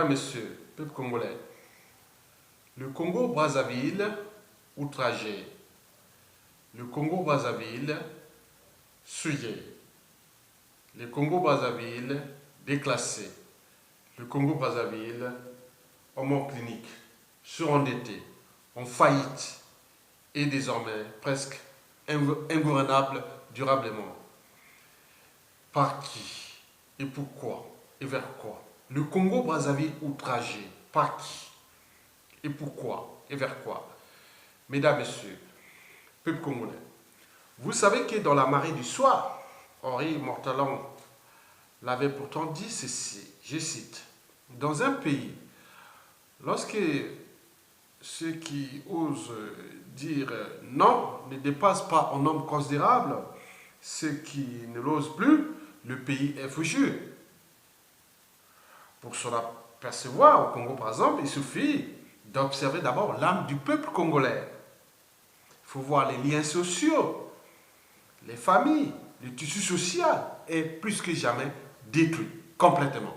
Mesdames, Messieurs, peuple congolais, le Congo-Brazzaville outragé, le Congo-Brazzaville souillé, le Congo-Brazzaville déclassé, le Congo-Brazzaville en mort clinique, surendetté, en faillite et désormais presque ingouvernable durablement. Par qui et pourquoi et vers quoi? Le Congo-Brazzaville outragé, par qui et pourquoi et vers quoi? Mesdames, Messieurs, peuple congolais, vous savez que dans la marée du soir, Henri Mortalan l'avait pourtant dit ceci, je cite, dans un pays, lorsque ceux qui osent dire non ne dépassent pas en nombre considérable, ceux qui ne l'osent plus, le pays est foutu. Pour cela percevoir au Congo, par exemple, il suffit d'observer d'abord l'âme du peuple congolais. Il faut voir les liens sociaux, les familles, le tissu social est plus que jamais détruit complètement.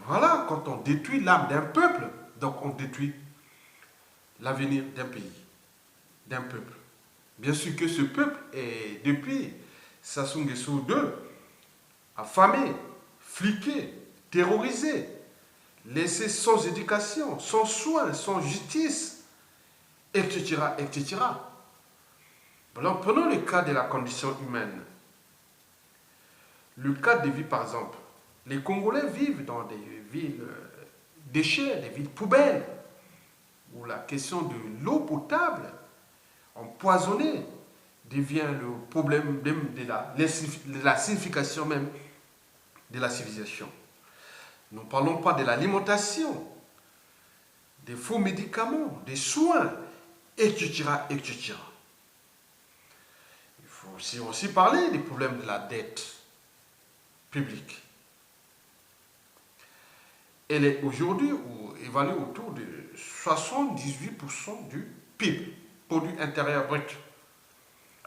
Voilà, quand on détruit l'âme d'un peuple, donc on détruit l'avenir d'un pays, d'un peuple. Bien sûr que ce peuple est, depuis Sassou Nguesso II, affamé, fliqué, terrorisé, laissé sans éducation, sans soins, sans justice, etc., etc. Alors, prenons le cas de la condition humaine. Le cas de vie, par exemple. Les Congolais vivent dans des villes déchets, des villes poubelles, où la question de l'eau potable, empoisonnée, devient le problème même de la signification même de la civilisation. Nous ne parlons pas de l'alimentation, des faux médicaments, des soins, etc., etc. Il faut aussi parler des problèmes de la dette publique. Elle est aujourd'hui évaluée autour de 78% du PIB, produit intérieur brut.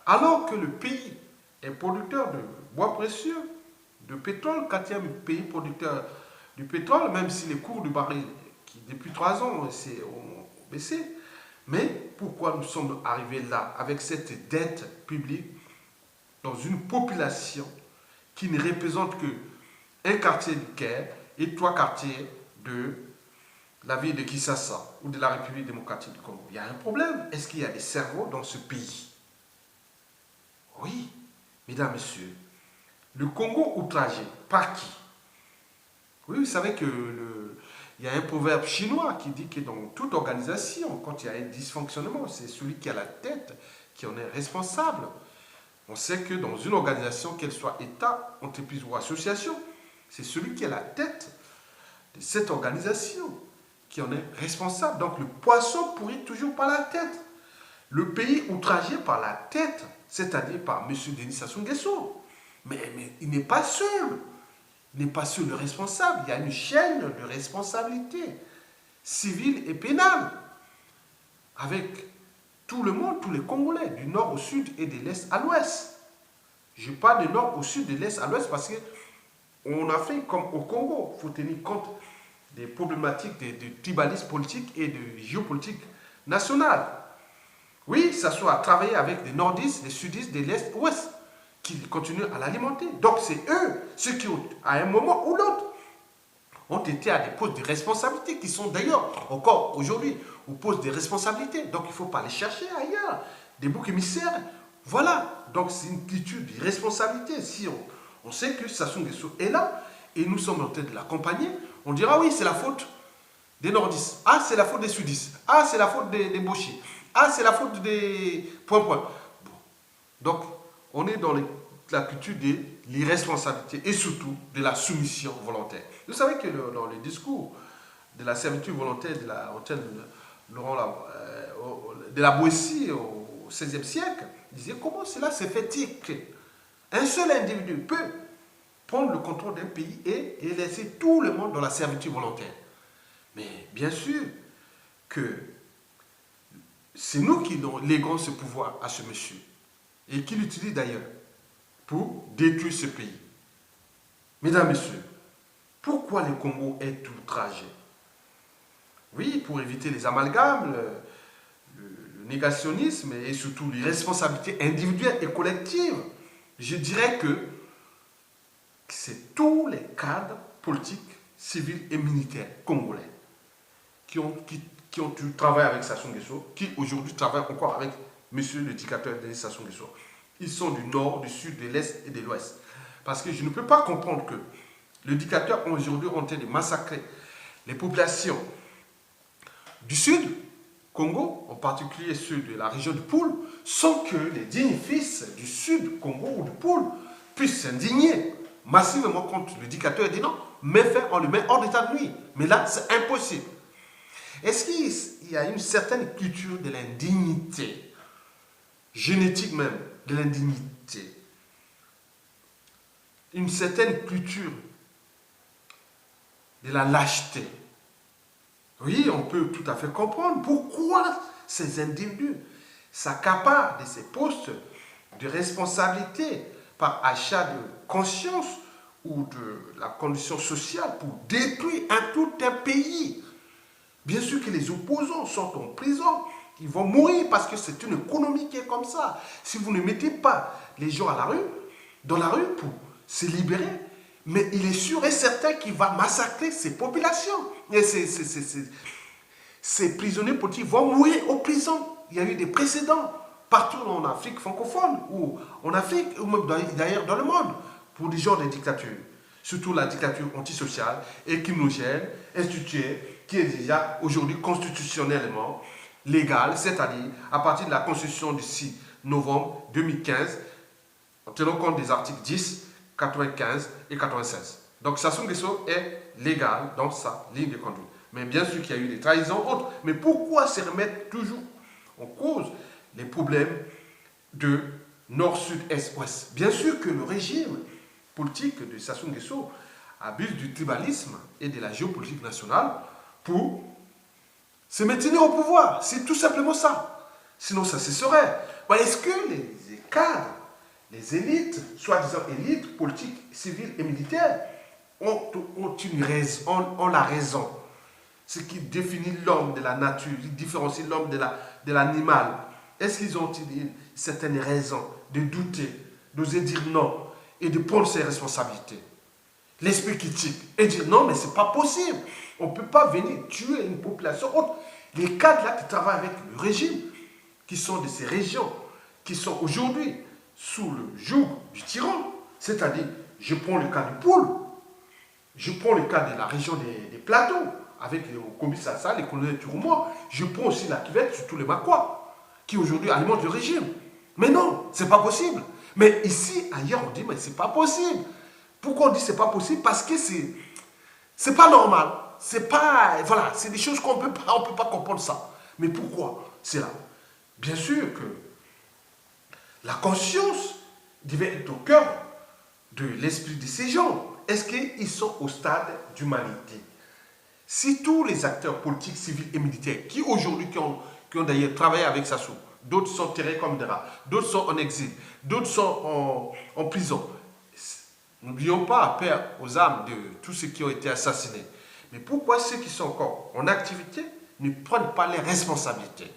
Alors que le pays est producteur de bois précieux, de pétrole, quatrième pays producteur du pétrole, même si les cours du baril, qui depuis 3 ans ont baissé. Mais pourquoi nous sommes arrivés là, avec cette dette publique, dans une population qui ne représente qu'un quartier du Caire et 3 quartiers de la ville de Kinshasa ou de la République démocratique du Congo? Il y a un problème. Est-ce qu'il y a des cerveaux dans ce pays? Oui, mesdames, messieurs, le Congo outragé, par qui? Oui, vous savez que il y a un proverbe chinois qui dit que dans toute organisation, quand il y a un dysfonctionnement, c'est celui qui a la tête qui en est responsable. On sait que dans une organisation, qu'elle soit État, entreprise ou association, c'est celui qui a la tête de cette organisation qui en est responsable. Donc le poisson pourrit toujours par la tête. Le pays outragé par la tête, c'est-à-dire par M. Denis Sassou Nguesso. Mais il n'est pas seul. Il n'est pas seul le responsable. Il y a une chaîne de responsabilité civile et pénale avec tout le monde, tous les Congolais, du nord au sud et de l'est à l'ouest. Je parle du nord au sud, de l'est à l'ouest parce qu'on a fait comme au Congo. Il faut tenir compte des problématiques de tribalisme politique et de géopolitique nationale. Oui, ça soit à travailler avec des nordistes, des sudistes, de l'est, ouest, qui continuent à l'alimenter. Donc c'est eux, ceux qui, à un moment ou l'autre, ont été à des postes de responsabilité, qui sont d'ailleurs encore aujourd'hui aux postes de responsabilité. Donc il ne faut pas les chercher ailleurs, des boucs émissaires. Voilà, donc c'est une culture de responsabilité. Si on sait que Sassou Nguesso est là, et nous sommes en train de l'accompagner, on dira oui, c'est la faute des nordistes. Ah, c'est la faute des sudistes. Ah, c'est la faute des Bochis. Ah, c'est la faute des... Bon. Donc, on est dans la culture de l'irresponsabilité et surtout de la soumission volontaire. Vous savez que dans le discours de la servitude volontaire de la Boétie au XVIe siècle, il disait comment cela se fait-il qu'un seul individu peut prendre le contrôle d'un pays et laisser tout le monde dans la servitude volontaire. Mais bien sûr que c'est nous qui léguons ce pouvoir à ce monsieur et qui l'utilise d'ailleurs pour détruire ce pays. Mesdames, Messieurs, Pourquoi le Congo est outragé? Oui, pour éviter les amalgames, le négationnisme et surtout les responsabilités individuelles et collectives, je dirais que c'est tous les cadres politiques, civils et militaires congolais qui ont dû travailler avec Sassou Nguesso, qui aujourd'hui travaillent encore avec monsieur le dictateur Denis Sassou Nguesso. Ils sont du nord, du sud, de l'est et de l'ouest. Parce que je ne peux pas comprendre que le dictateur aujourd'hui est en train de massacrer les populations du sud, Congo, en particulier ceux de la région du Poul, sans que les dignes fils du sud, Congo ou du Poul, puissent s'indigner massivement contre le dictateur et dire non, mais on le met hors d'état de nuire. Mais là, c'est impossible. Est-ce qu'il y a une certaine culture de l'indignité, génétique même, de l'indignité, une certaine culture de la lâcheté? Oui, on peut tout à fait comprendre pourquoi ces individus s'accaparent de ces postes de responsabilité par achat de conscience ou de la condition sociale pour détruire tout un pays. Bien sûr que les opposants sont en prison, ils vont mourir parce que c'est une économie qui est comme ça. Si vous ne mettez pas les gens dans la rue pour se libérer, mais il est sûr et certain qu'il va massacrer ces populations. Et ces prisonniers politiques vont mourir en prison. Il y a eu des précédents partout en Afrique francophone, ou en Afrique, ou même d'ailleurs dans le monde, pour des genres de dictatures. Surtout la dictature antisociale, équinogène, instituée, qui est déjà aujourd'hui constitutionnellement légale, c'est-à-dire à partir de la Constitution du 6 novembre 2015, en tenant compte des articles 10, 95 et 96. Donc Sassou Nguesso est légal dans sa ligne de conduite. Mais bien sûr qu'il y a eu des trahisons autres. Mais pourquoi se remettre toujours en cause les problèmes de nord, sud, est, ouest? Bien sûr que le régime politique de Sassou Nguesso abuse du tribalisme et de la géopolitique nationale pour se maintenir au pouvoir. C'est tout simplement ça. Sinon, ça cesserait. Est-ce que les cadres, les élites, soi-disant élites politiques, civiles et militaires, ont la raison? Ce qui définit l'homme de la nature, qui différencie l'homme de l'animal. Est-ce qu'ils ont une certaine raison de douter, d'oser dire non et de prendre ses responsabilités? L'esprit critique et dire non, mais c'est pas possible. On ne peut pas venir tuer une population autre. Les cadres là qui travaillent avec le régime, qui sont de ces régions, qui sont aujourd'hui sous le joug du tyran, c'est-à-dire, je prends le cas du Poul, je prends le cas de la région des plateaux, avec les Kombi-Sassa, les colonels Turumo, je prends aussi la cuvette sur tous les Makwa, qui aujourd'hui alimentent le régime. Mais non, c'est pas possible. Mais ici, ailleurs, on dit, mais c'est pas possible. Pourquoi on dit c'est pas possible? Parce que c'est pas normal. C'est pas, voilà, c'est des choses qu'on peut pas comprendre ça. Mais pourquoi c'est là? Bien sûr que la conscience devait être au cœur de l'esprit de ces gens. Est-ce qu'ils sont au stade d'humanité? Si tous les acteurs politiques, civils et militaires, qui aujourd'hui, qui ont d'ailleurs travaillé avec Sassou, d'autres sont tirés comme des rats, d'autres sont en exil, d'autres sont en prison. N'oublions pas, père aux âmes de tous ceux qui ont été assassinés. Mais pourquoi ceux qui sont encore en activité ne prennent pas les responsabilités?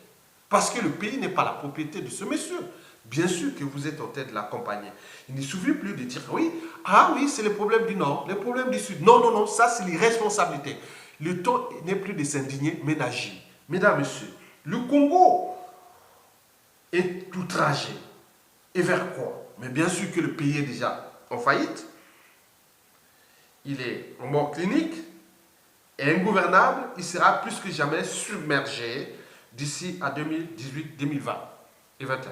Parce que le pays n'est pas la propriété de ce monsieur. Bien sûr que vous êtes en train de l'accompagner. Il ne suffit plus de dire oui, ah oui, c'est le problème du Nord, le problème du Sud. Non, non, non, ça c'est les responsabilités. Le temps n'est plus de s'indigner, mais d'agir. Mesdames, Messieurs, le Congo est outragé. Et vers quoi? Mais bien sûr que le pays est déjà en faillite. Il est en mort clinique et ingouvernable. Il sera plus que jamais submergé d'ici à 2018, 2020 et 2021.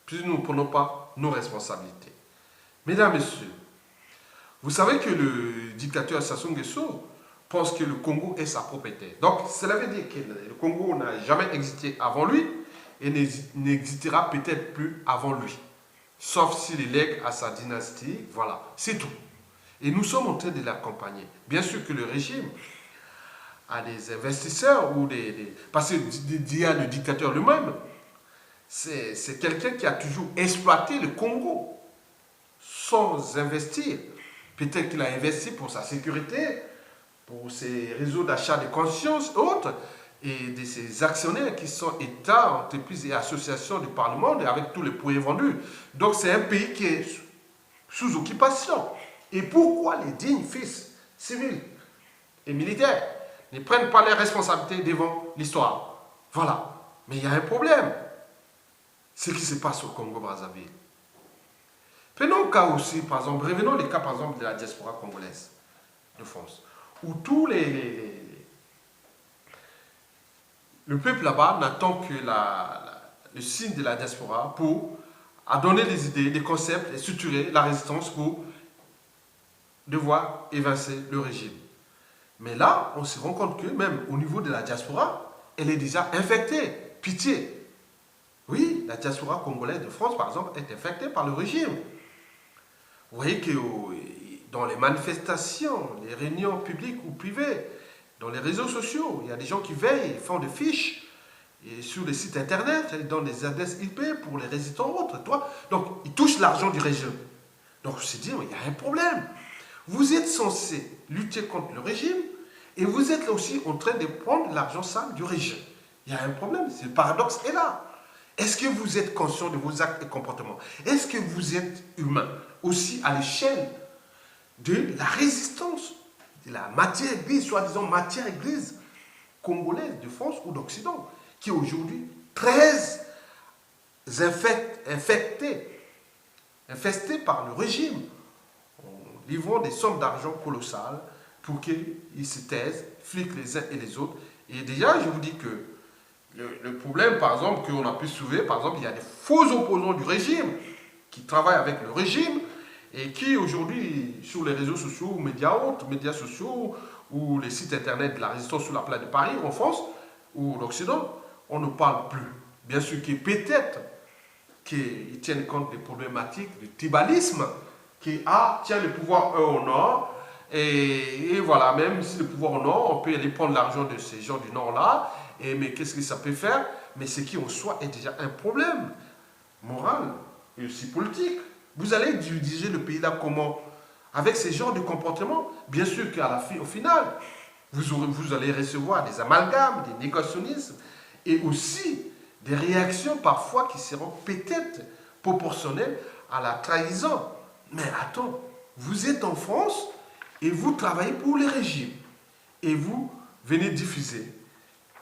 Si nous ne prenons pas nos responsabilités. Mesdames, Messieurs, vous savez que le dictateur Sassou Nguesso pense que le Congo est sa propriété. Donc, cela veut dire que le Congo n'a jamais existé avant lui et n'existera peut-être plus avant lui. Sauf s'il est lègue à sa dynastie, voilà, c'est tout. Et nous sommes en train de l'accompagner. Bien sûr que le régime a des investisseurs ou parce qu'il y a le dictateur lui-même, c'est quelqu'un qui a toujours exploité le Congo sans investir Peut-être qu'il a investi pour sa sécurité, pour ses réseaux d'achat de conscience et autres, et de ses actionnaires qui sont États, entreprises et associations du Parlement, avec tous les points vendus. Donc c'est un pays qui est sous occupation. Et pourquoi les dignes fils civils et militaires ne prennent pas les responsabilités devant l'histoire? Voilà. Mais il y a un problème. Ce qui se passe au Congo-Brazzaville. Prenons le cas aussi, par exemple, revenons les cas par exemple de la diaspora congolaise de France, où tous le peuple là-bas n'attend que le signe de la diaspora pour donner des idées, des concepts et structurer la résistance pour devoir évincer le régime. Mais là, on se rend compte que même au niveau de la diaspora, elle est déjà infectée. Pitié. Oui, la diaspora congolaise de France, par exemple, est infectée par le régime. Vous voyez que dans les manifestations, les réunions publiques ou privées, dans les réseaux sociaux, il y a des gens qui veillent, font des fiches, et sur les sites internet, ils donnent des adresses IP pour les résidents autres. Donc, ils touchent l'argent du régime. Donc, je me dis, il y a un problème. Vous êtes censé lutter contre le régime, et vous êtes aussi en train de prendre l'argent sale du régime. Il y a un problème, le paradoxe est là. Est-ce que vous êtes conscient de vos actes et comportements? Est-ce que vous êtes humain aussi à l'échelle de la résistance, de la matière grise, soi-disant matière grise congolaise de France ou d'Occident, qui est aujourd'hui très infestée par le régime, en livrant des sommes d'argent colossales pour qu'ils se taisent, fliquent les uns et les autres. Et déjà, je vous dis que le problème, par exemple, qu'on a pu soulever, par exemple, il y a des faux opposants du régime qui travaillent avec le régime et qui, aujourd'hui, sur les réseaux sociaux ou médias autres, médias sociaux ou les sites internet de la résistance sur la place de Paris, en France ou l'Occident, on ne parle plus. Bien sûr que peut-être qu'ils tiennent compte des problématiques du tribalisme qui tient le pouvoir au nord. Et voilà, même si le pouvoir au nord, on peut aller prendre l'argent de ces gens du nord-là. Mais qu'est-ce que ça peut faire? Mais ce qui en soi est déjà un problème moral et aussi politique. Vous allez diriger le pays là comment? Avec ces genres de comportements? Bien sûr au final, vous allez recevoir des amalgames, des négationnismes et aussi des réactions parfois qui seront peut-être proportionnelles à la trahison. Mais attends, vous êtes en France et vous travaillez pour les régimes et vous venez diffuser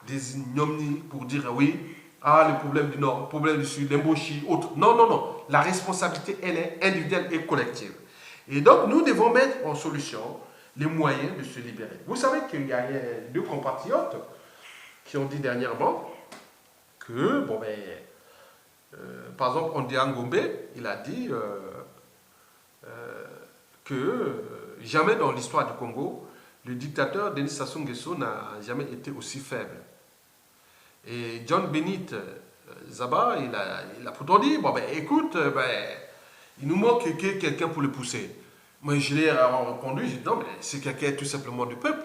des ignominies pour dire oui, le problème du Nord, le problème du Sud, l'embauchie, autre. Non, non, non. La responsabilité, elle est individuelle et collective. Et donc, nous devons mettre en solution les moyens de se libérer. Vous savez qu'il y a deux compatriotes qui ont dit dernièrement que, par exemple, Ondéa Ngombe, il a dit que jamais dans l'histoire du Congo, le dictateur Denis Sassou Nguesso n'a jamais été aussi faible. Et John Benit Zaba, il a pourtant dit, écoute, il nous manque quelqu'un pour le pousser. Moi, je l'ai répondu, j'ai dit, non, mais c'est quelqu'un tout simplement du peuple.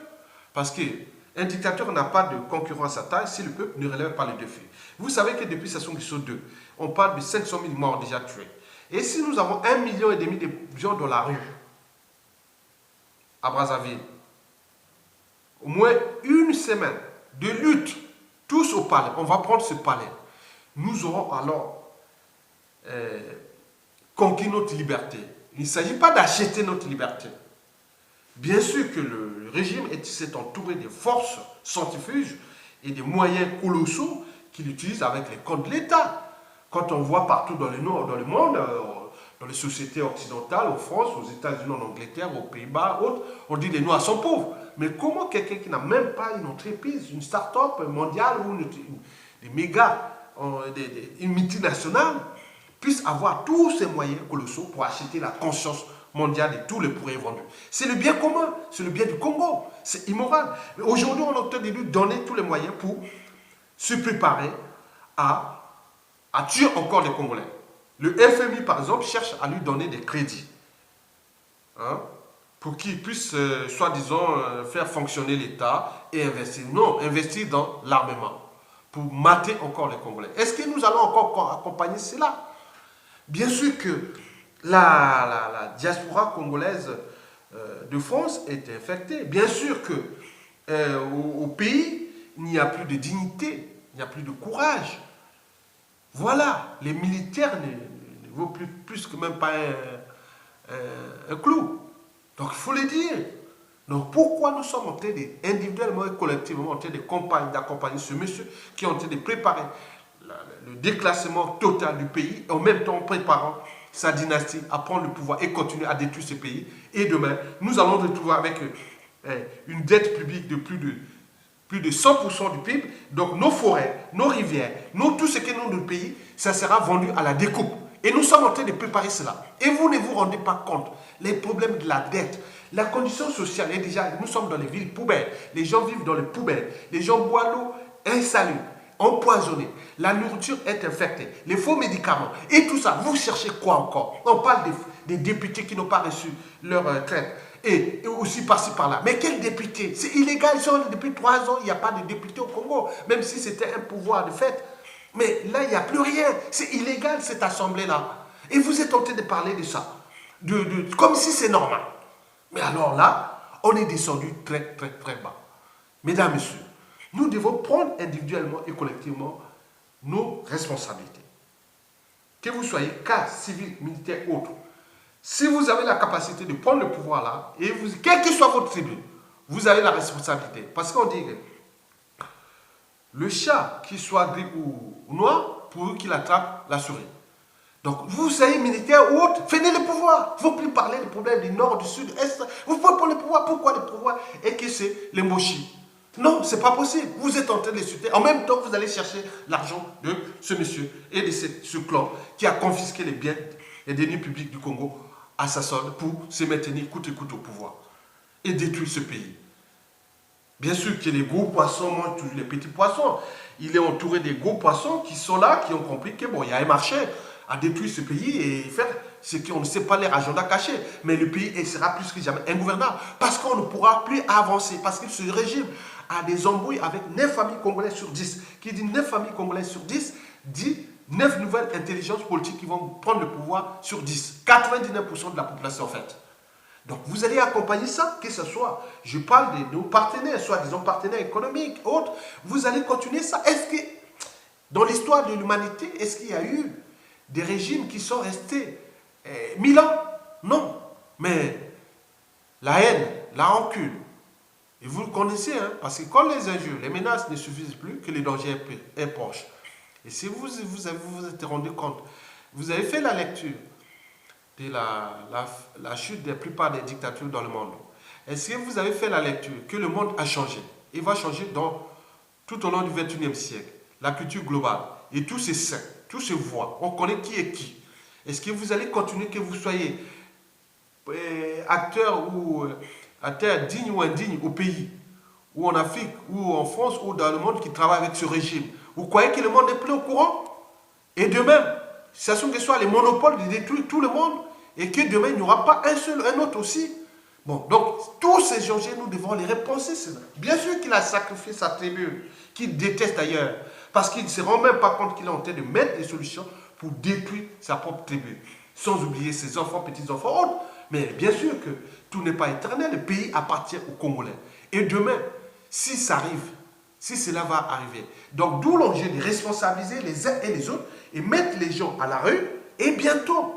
Parce qu'un dictateur n'a pas de concurrent à sa taille si le peuple ne relève pas le défi. Vous savez que depuis Sassou Nguesso 2, on parle de 500 000 morts déjà tués. Et si nous avons 1,5 million de gens dans la rue, à Brazzaville, au moins une semaine de lutte, tous au palais, on va prendre ce palais. Nous aurons alors conquis notre liberté. Il ne s'agit pas d'acheter notre liberté. Bien sûr que le régime s'est entouré de forces centrifuges et des moyens colossaux qu'il utilise avec les comptes de l'État. Quand on voit partout dans le monde, dans les sociétés occidentales, en France, aux États-Unis, en Angleterre, aux Pays-Bas, autres, on dit les Noirs sont pauvres. Mais comment quelqu'un qui n'a même pas une entreprise, une start-up mondiale ou une multinationale puisse avoir tous ces moyens colossaux pour acheter la conscience mondiale de tous les pourriers vendus? C'est le bien commun, c'est le bien du Congo, c'est immoral. Mais aujourd'hui, on est en train de lui donner tous les moyens pour se préparer à tuer encore les Congolais. Le FMI, par exemple, cherche à lui donner des crédits. Pour qu'il puisse, soi-disant, faire fonctionner l'État et investir. Non, investir dans l'armement. Pour mater encore les Congolais. Est-ce que nous allons encore accompagner cela? Bien sûr que la diaspora congolaise de France est infecté. Bien sûr que au pays, il n'y a plus de dignité, il n'y a plus de courage. Voilà, les militaires ne vaut plus que même pas un clou. Donc il faut le dire. Donc pourquoi nous sommes en train individuellement et collectivement en train d'accompagner ce monsieur qui est en train de préparer le déclassement total du pays, en même temps en préparant sa dynastie à prendre le pouvoir et continuer à détruire ce pays. Et demain, nous allons nous retrouver avec une dette publique de plus de 100% du PIB. Donc nos forêts, nos rivières, tout ce qui est dans notre pays, ça sera vendu à la découpe. Et nous sommes en train de préparer cela. Et vous ne vous rendez pas compte, les problèmes de la dette, la condition sociale est déjà, nous sommes dans les villes poubelles, les gens vivent dans les poubelles, les gens boivent l'eau insalubre, empoisonnée, la nourriture est infectée, les faux médicaments, et tout ça, vous cherchez quoi encore? On parle des députés qui n'ont pas reçu leur retraite, et aussi par-ci par-là. Mais quels députés? C'est illégal, ils sont depuis 3 ans, il n'y a pas de députés au Congo, même si c'était un pouvoir de fait. Mais là, il n'y a plus rien. C'est illégal, cette assemblée-là. Et vous êtes en train de parler de ça. Comme si c'est normal. Mais alors là, on est descendu très, très, très bas. Mesdames, Messieurs, nous devons prendre individuellement et collectivement nos responsabilités. Que vous soyez cas civil, militaire, autre. Si vous avez la capacité de prendre le pouvoir là, et quelle que soit votre tribu, vous avez la responsabilité. Parce qu'on dit que le chat, qu'il soit gris ou noir, pour qu'il attrape la souris. Donc, vous soyez militaire ou autre, faites le pouvoir. Il ne faut plus parler des problèmes du nord, du sud, du est. Vous pouvez prendre le pouvoir. Pourquoi le pouvoir? Et que c'est les mochis. Non, ce n'est pas possible. Vous êtes en train de les soutenir. En même temps, vous allez chercher l'argent de ce monsieur et de ce clan qui a confisqué les biens et deniers publics du Congo à sa solde pour se maintenir coûte que coûte au pouvoir et détruire ce pays. Bien sûr que les gros poissons mangent toujours les petits poissons. Il est entouré des gros poissons qui sont là, qui ont compris que bon, il y a un marché à détruire ce pays et faire ce qu'on ne sait pas leur agenda caché. Mais le pays sera plus que jamais ingouvernable parce qu'on ne pourra plus avancer. Parce que ce régime a des embrouilles avec 9 familles congolaises sur 10. Qui dit 9 familles congolaises sur 10, dit 9 nouvelles intelligences politiques qui vont prendre le pouvoir sur 10. 99% de la population en fait. Donc vous allez accompagner ça, que ce soit, je parle de nos partenaires, soit disons partenaires économiques, autres, vous allez continuer ça. Est-ce que, dans l'histoire de l'humanité, est-ce qu'il y a eu des régimes qui sont restés 1000 ans? Non. Mais la haine, la rancune, et vous le connaissez, hein, parce que quand les injures, les menaces ne suffisent plus, que les dangers est proche. Et si vous vous êtes rendu compte, vous avez fait la lecture de la chute de la plupart des dictatures dans le monde. Est-ce que vous avez fait la lecture que le monde a changé? Il va changer tout au long du XXIe siècle. La culture globale et tous ces saints, tous ces voix, on connaît qui est qui. Est-ce que vous allez continuer que vous soyez acteur ou acteur digne ou indigne au pays, ou en Afrique, ou en France, ou dans le monde qui travaille avec ce régime? Vous croyez que le monde n'est plus au courant? Et demain, ça sont que ce soit les monopoles de détruire tout le monde et que demain, il n'y aura pas un autre aussi. Bon, donc, tous ces dangers, nous devons les repenser. Bien sûr qu'il a sacrifié sa tribu, qu'il déteste ailleurs, parce qu'il ne se rend même pas compte qu'il est en train de mettre des solutions pour détruire sa propre tribu, sans oublier ses enfants, petits-enfants, autres. Mais bien sûr que tout n'est pas éternel, le pays appartient aux Congolais. Et demain, si ça arrive, si cela va arriver, donc d'où l'enjeu de responsabiliser les uns et les autres et mettre les gens à la rue, et bientôt,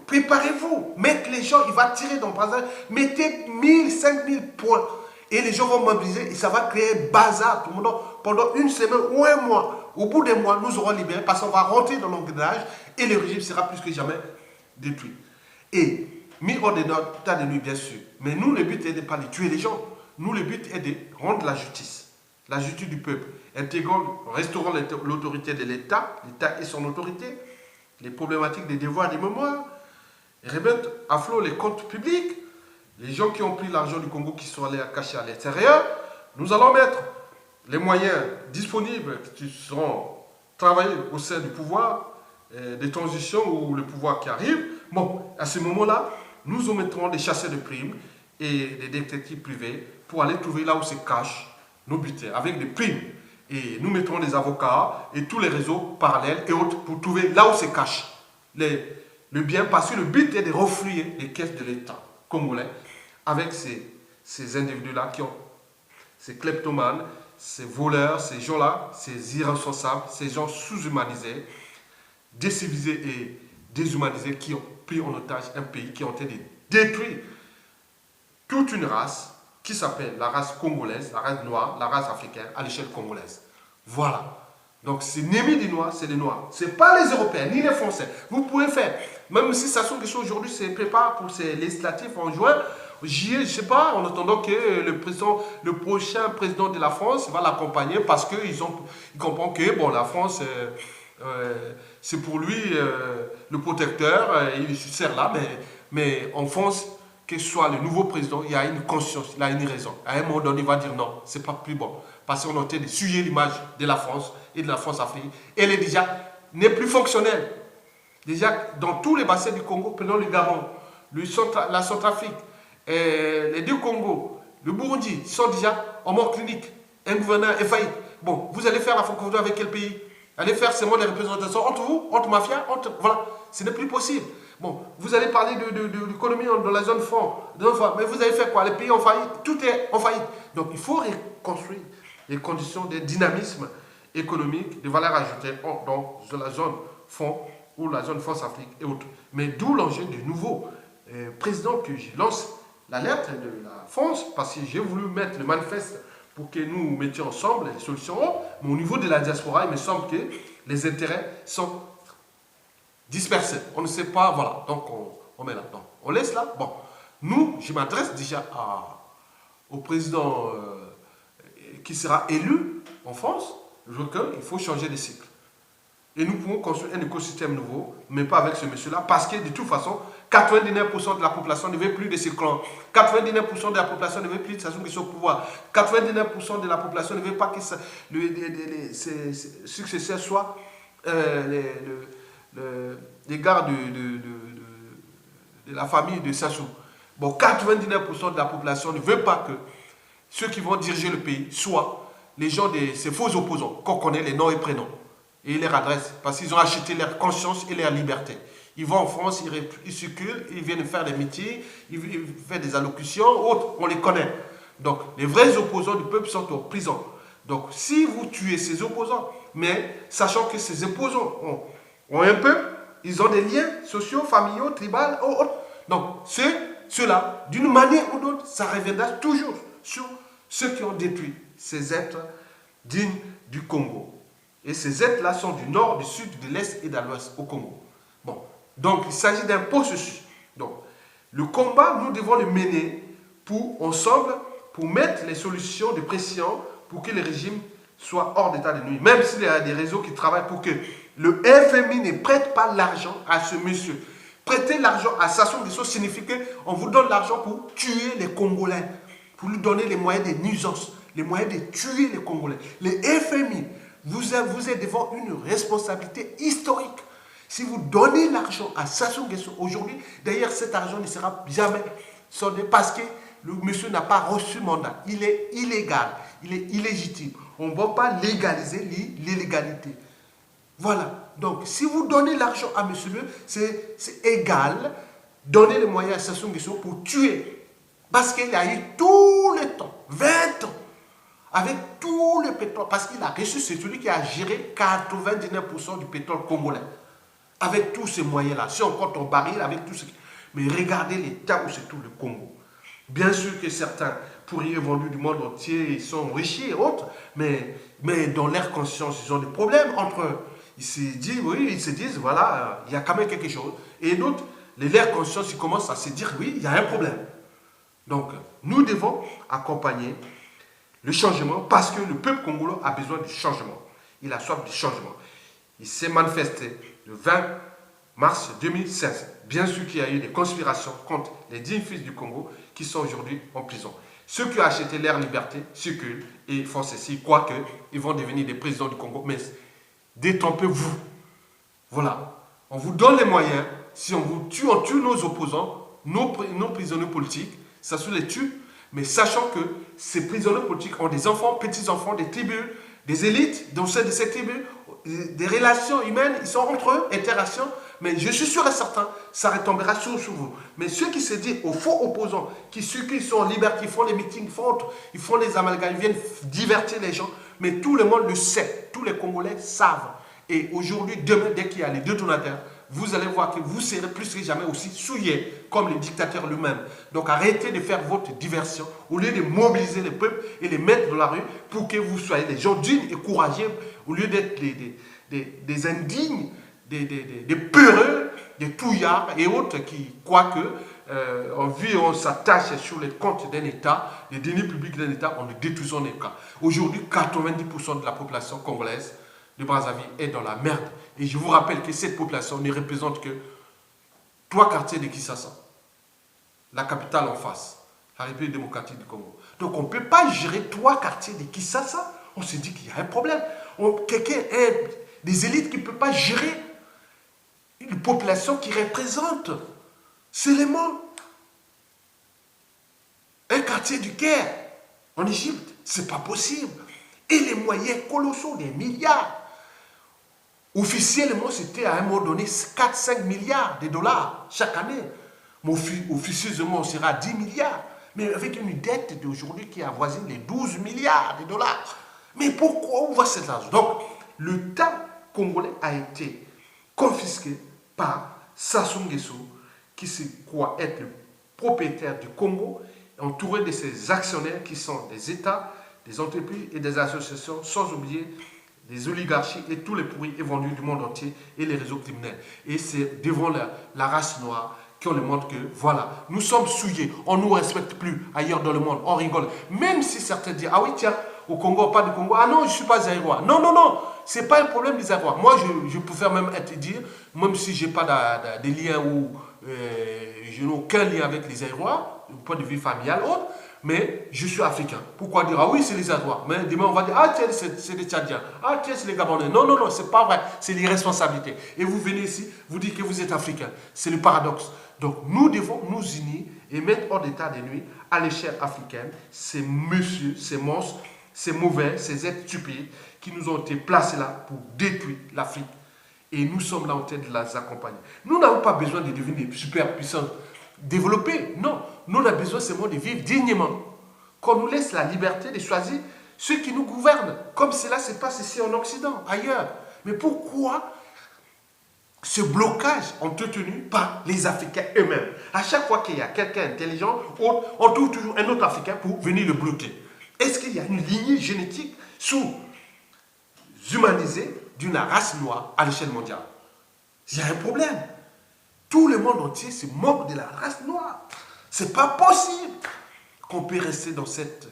préparez-vous, mettre les gens, il va tirer dans le bazar, mettez 1000, 5000 points, et les gens vont mobiliser, et ça va créer un bazar tout le monde, pendant une semaine ou un mois. Au bout d'un mois, nous aurons libéré, parce qu'on va rentrer dans l'engrenage, et le régime sera plus que jamais détruit. Et mis hors de notre état de nuit, bien sûr, mais nous, le but est de ne pas les tuer les gens, nous, le but est de rendre la justice du peuple, restaurant l'autorité de l'État, l'État et son autorité, les problématiques des devoirs et des mémoires, remettre à flot les comptes publics, les gens qui ont pris l'argent du Congo qui sont allés cacher à l'extérieur. Nous allons mettre les moyens disponibles qui seront travaillés au sein du pouvoir, des transitions ou le pouvoir qui arrive. Bon, à ce moment-là, nous mettrons des chasseurs de primes et des détectives privés pour aller trouver là où se cachent nos butins, avec des primes. Et nous mettrons des avocats et tous les réseaux parallèles et autres pour trouver là où se cache le bien, parce que le but est de refouiller les caisses de l'État congolais avec ces individus-là qui ont, ces kleptomanes, ces voleurs, ces gens-là, ces irresponsables, ces gens sous-humanisés, décivilisés et déshumanisés qui ont pris en otage un pays, qui ont été détruits toute une race qui s'appelle la race congolaise, la race noire, la race africaine à l'échelle congolaise. Voilà. Donc, c'est l'ennemi des Noirs, c'est les Noirs. Ce n'est pas les Européens, ni les Français. Vous pouvez faire, même si ça sont des choses aujourd'hui, se prépare pour ces législatives en juin. J'y ai, je ne sais pas, en attendant que le prochain président de la France va l'accompagner parce qu'il comprend que bon, la France, c'est pour lui le protecteur, il se sert là, mais en France, que ce soit le nouveau président, il y a une conscience, il a une raison. À un moment donné, il va dire non, c'est pas plus bon. Parce qu'on a tenté de suyer l'image de la France et de la France-Afrique. Elle est déjà, n'est plus fonctionnelle. Déjà, dans tous les bassins du Congo, prenons le Gabon, la Centrafrique, les deux Congos, le Burundi, sont déjà en mort clinique. Un gouverneur est failli. Bon, vous allez faire la francophonie avec quel pays? Allez faire seulement des représentations entre vous, entre mafia, entre... Voilà, ce n'est plus possible. Bon, vous allez parler de l'économie dans la zone franc, mais vous allez faire quoi? Les pays en faillite, tout est en faillite. Donc, il faut reconstruire les conditions de dynamisme économique, de valeur ajoutée dans la zone franc ou la zone France-Afrique et autres. Mais d'où l'enjeu du nouveau président que je lance l'alerte de la France, parce que j'ai voulu mettre le manifeste pour que nous mettions ensemble les solutions. Mais au niveau de la diaspora, il me semble que les intérêts sont dispersés. On ne sait pas, voilà. Donc, on met là-dedans. On laisse là. Bon, nous, je m'adresse déjà au président qui sera élu en France. Je veux qu'il faut changer de cycle. Et nous pouvons construire un écosystème nouveau, mais pas avec ce monsieur-là, parce que de toute façon, 99% de la population ne veut plus de ce clan. 99% de la population ne veut plus de Sassou Nguesso au pouvoir. 99% de la population ne veut pas que ses successeurs soient les gars de la famille de Sassou. Bon, 99% de la population ne veut pas que ceux qui vont diriger le pays soient les gens de ces faux opposants, qu'on connaît les noms et prénoms. Et ils les adressent parce qu'ils ont acheté leur conscience et leur liberté. Ils vont en France, ils circulent, ils viennent faire des meetings, ils font des allocutions, autres, on les connaît. Donc, les vrais opposants du peuple sont en prison. Donc, si vous tuez ces opposants, mais sachant que ces opposants ont un peuple, ils ont des liens sociaux, familiaux, tribaux, autres. Donc, ceux-là, d'une manière ou d'autre, ça reviendra toujours sur ceux qui ont détruit ces êtres dignes du Congo. Et ces êtres-là sont du nord, du sud, de l'est et de l'ouest au Congo. Bon, donc il s'agit d'un processus. Donc, le combat, nous devons le mener ensemble pour mettre les solutions de pression pour que le régime soit hors d'état de nuire. Même s'il y a des réseaux qui travaillent pour que le FMI ne prête pas l'argent à ce monsieur. Prêter l'argent à Sassou Nguesso signifie qu'on vous donne l'argent pour tuer les Congolais, pour lui donner les moyens de nuisance, les moyens de tuer les Congolais. Les FMI, vous êtes devant une responsabilité historique. Si vous donnez l'argent à Sassou Nguesso aujourd'hui, d'ailleurs cet argent ne sera jamais soldé parce que le monsieur n'a pas reçu mandat. Il est illégal, il est illégitime. On ne va pas légaliser l'illégalité. Voilà. Donc, si vous donnez l'argent à monsieur, c'est égal. Donnez les moyens à Sassou Nguesso pour tuer. Parce qu'il a eu tout le temps, 20 ans, avec tout le pétrole. Parce qu'il a reçu, c'est celui qui a géré 99% du pétrole congolais. Avec tous ces moyens-là. Si on compte en baril, avec tout ce qui... Mais regardez l'état où se trouve le Congo. Bien sûr que certains pourriers vendus du monde entier, ils sont enrichis et autres, mais dans leur conscience, ils ont des problèmes entre eux. Ils se disent, voilà, il y a quand même quelque chose. Et d'autres, leur conscience, ils commencent à se dire, oui, il y a un problème. Donc, nous devons accompagner le changement parce que le peuple congolais a besoin de changement. Il a soif de changement. Il s'est manifesté le 20 mars 2016. Bien sûr qu'il y a eu des conspirations contre les 10 fils du Congo qui sont aujourd'hui en prison. Ceux qui ont acheté leur liberté circulent et font ceci, croient qu'ils vont devenir des présidents du Congo. Mais détrompez-vous. Voilà. On vous donne les moyens. Si on vous tue, on tue nos opposants, nos prisonniers politiques. Ça se les tue. Mais sachant que ces prisonniers politiques ont des enfants, petits-enfants, des tribus, des élites, dans de ces tribus, des relations humaines, ils sont entre eux, interactions, Mais je suis sûr et certain, ça retombera sur vous. Mais ceux qui se disent aux faux opposants, ceux qui sont en liberté, ils font des meetings, ils font des amalgames, ils viennent divertir les gens, mais tout le monde le sait, tous les Congolais savent. Et aujourd'hui, demain, dès qu'il y a les détonateurs, vous allez voir que vous serez plus que jamais aussi souillés, comme les dictateurs eux-mêmes. Donc arrêtez de faire votre diversion, au lieu de mobiliser le peuple et les mettre dans la rue pour que vous soyez des gens dignes et courageux, au lieu d'être des indignes, des peureux, des touillards et autres qui croient que on s'attache sur les comptes d'un État, les deniers publics d'un État, en le détruisant les cas. Aujourd'hui, 90% de la population congolaise de Brazzaville est dans la merde. Et je vous rappelle que cette population ne représente que 3 quartiers de Kinshasa, la capitale en face, la République démocratique du Congo. Donc on ne peut pas gérer 3 quartiers de Kinshasa. On se dit qu'il y a un problème. Quelqu'un est des élites qui ne peuvent pas gérer une population qui représente seulement un quartier du Caire en Égypte. Ce n'est pas possible. Et les moyens colossaux, des milliards. Officiellement, c'était à un moment donné 4-5 milliards de dollars chaque année. Mais officieusement, on sera à 10 milliards. Mais avec une dette d'aujourd'hui qui avoisine les 12 milliards de dollars. Mais pourquoi on voit cet argent? Donc, l'État congolais a été confisqué par Sassou Nguesso, qui se croit être le propriétaire du Congo, entouré de ses actionnaires qui sont des États, des entreprises et des associations, sans oublier des oligarchies et tous les pourris et vendus du monde entier et les réseaux criminels. Et c'est devant la race noire qu'on le montre que, voilà, nous sommes souillés, on ne nous respecte plus ailleurs dans le monde, on rigole. Même si certains disent, ah oui, tiens, au Congo, pas du Congo, ah non, je ne suis pas zaïrois. Non, non, non, ce n'est pas un problème des zaïrois. Moi, je préfère même dire, même si je n'ai pas de lien ou je n'ai aucun lien avec les zaïrois, du point de vue familial, autre, mais je suis africain. Pourquoi dire, ah oui, c'est les Zaïrois. Mais demain, on va dire, ah tiens, c'est les Tchadiens. Ah tiens, c'est les Gabonais. Non, non, non, c'est pas vrai. C'est l'irresponsabilité. Et vous venez ici, vous dites que vous êtes africain. C'est le paradoxe. Donc, nous devons nous unir et mettre hors d'état de nuit à l'échelle africaine ces messieurs, ces monstres, ces mauvais, ces êtres stupides qui nous ont été placés là pour détruire l'Afrique. Et nous sommes là en train de les accompagner. Nous n'avons pas besoin de devenir des super puissants développés. Non. Nous, on a besoin seulement de vivre dignement. Qu'on nous laisse la liberté de choisir ceux qui nous gouvernent. Comme cela se passe ici en Occident, ailleurs. Mais pourquoi ce blocage entretenu par les Africains eux-mêmes? À chaque fois qu'il y a quelqu'un intelligent, on trouve toujours un autre Africain pour venir le bloquer. Est-ce qu'il y a une lignée génétique sous-humanisée d'une race noire à l'échelle mondiale? Il y a un problème. Tout le monde entier se moque de la race noire. C'est pas possible qu'on puisse rester dans cette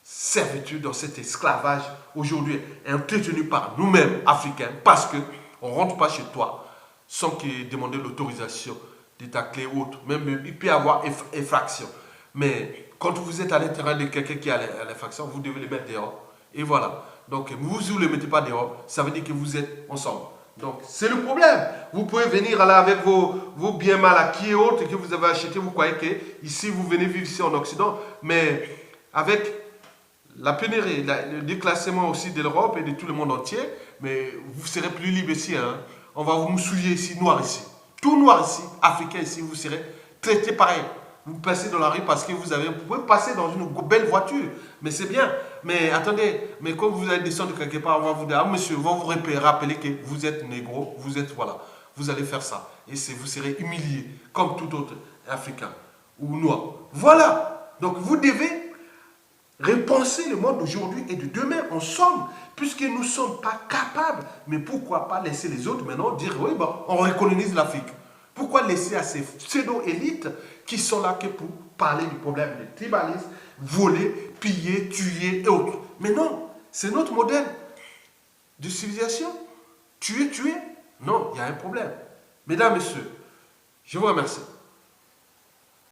servitude, dans cet esclavage aujourd'hui entretenu par nous-mêmes, Africains, parce qu'on ne rentre pas chez toi sans qu'il demander l'autorisation de ta clé ou autre. Même il peut y avoir effraction. Mais quand vous êtes à l'intérieur de quelqu'un qui a l'infraction, vous devez le mettre dehors. Et voilà. Donc, vous ne le mettez pas dehors, ça veut dire que vous êtes ensemble. Donc, c'est le problème. Vous pouvez venir là avec vos biens mal acquis et autres que vous avez achetés. Vous croyez que ici, vous venez vivre ici en Occident. Mais avec la pénurie, le déclassement aussi de l'Europe et de tout le monde entier, mais vous serez plus libre ici. Hein. On va vous moussouiller ici, noir ici. Tout noir ici, africain ici, vous serez traité pareil. Vous passez dans la rue parce que vous pouvez passer dans une belle voiture. Mais c'est bien. Mais attendez, mais quand vous allez descendre quelque part, on va vous dire, ah monsieur, on va vous rappeler que vous êtes négro, vous êtes, voilà, vous allez faire ça. Et vous serez humilié, comme tout autre Africain ou noir. Voilà. Donc vous devez repenser le monde d'aujourd'hui et de demain ensemble, puisque nous ne sommes pas capables. Mais pourquoi pas laisser les autres maintenant dire, oui, bon, on recolonise l'Afrique. Pourquoi laisser à ces pseudo-élites qui sont là que pour parler du problème du tribalisme, voler, piller, tuer et autres? Mais non, c'est notre modèle de civilisation. Tuer. Non, il y a un problème. Mesdames, Messieurs, je vous remercie.